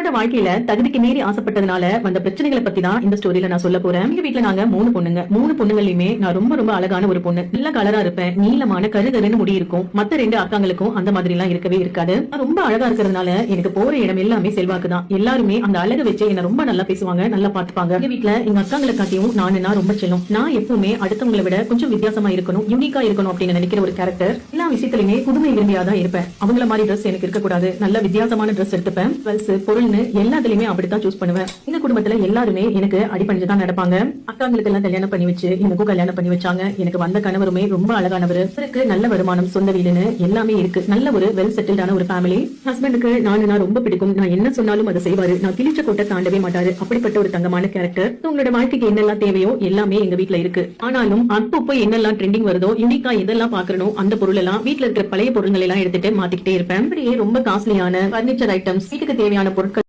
என்னோட வாழ்க்கையில தகுதிக்கு மீறி ஆசைப்பட்டதுனால வந்த பிரச்சனைகளை பத்தி தான் இந்த ஸ்டோரியில நான் சொல்ல போறேன். எங்க வீட்டுல நாங்க 3 பொண்ணுங்க. 3 பொண்ணுங்களையுமே நான் ரொம்ப ரொம்ப அழகான ஒரு பொண்ணு. நல்ல கலரா இருப்பேன். நீளமான கருகருன்னு முடி இருக்கும். மத்த 2 அக்காங்களுக்கும் அந்த மாதிரி எல்லாம் இருக்கவே இருக்காது. நான் ரொம்ப அழகா இருக்கிறதுனால எனக்கு போற இடம் எல்லாமே செல்வாக்கு தான். எல்லாருமே அந்த அழகு வச்சு என்ன ரொம்ப நல்லா பேசுவாங்க, நல்லா பாத்துப்பாங்க. எங்க வீட்டுல எங்க அக்காங்களை காட்டியும் நான் ரொம்ப செல்லும். நான் எப்பவுமே அடுத்தவங்களை விட கொஞ்சம் வித்தியாசமா இருக்கணும், யூனிக்கா இருக்கணும் அப்படின்னு நினைக்கிற ஒரு கேரக்டர். எல்லா விஷயத்திலுமே புதுமை விரும்பியாதான் இருப்பேன். அவங்கள மாதிரி ட்ரெஸ் எனக்கு இருக்கக்கூடாது. நல்ல வித்தியாசமான ட்ரெஸ் எடுத்துப்பேன். பொருள்னு எல்லாத்துலயுமே அப்படித்தான் சூஸ் பண்ணுவேன். எங்க குடும்பத்துல எல்லாருமே எனக்கு அடிபணிஞ்சுதான் நடப்பாங்க. அக்காங்களுக்கு எல்லாம் கல்யாணம் பண்ணி வச்சு எனக்கும் கல்யாணம் பண்ணி வச்சாங்க. எனக்கு வந்த கணவருமே ரொம்ப அழகானவர். அவருக்கு நல்ல வருமானம், சொந்த வீடுன்னு எல்லாமே இருக்கு. நல்ல ஒரு வெல் செட்டில்டான ஒரு ஃபேமிலி. ஹஸ்பண்டுக்கு நான் ரொம்ப பிடிக்கும். நான் என்ன சொன்னாலும் அதை செய்வாரு. நான் கிழிச்ச கோட்டை தாண்டவே மாட்டாரு. அப்படிப்பட்ட ஒரு தங்கமான கேரக்டர். உங்களோட வாழ்க்கைக்கு என்னெல்லாம் தேவையோ எல்லாமே எங்க வீட்டுல இருக்கு. ஆனாலும் அப்பப்போ என்னெல்லாம் ட்ரெண்டிங் வருதோ, யூனிக்கா எதெல்லாம் பாக்கணும் அந்த பொருள் எல்லாம் வீட்டுல இருக்கிற பழைய பொருள்கள் எல்லாம் எடுத்துட்டு மாத்திக்கிட்டே இருப்பேன். அப்படியே ரொம்ப காஸ்ட்லியான பர்னிச்சர் ஐட்டம்ஸ், வீட்டுக்கு தேவையான பொருட்கள்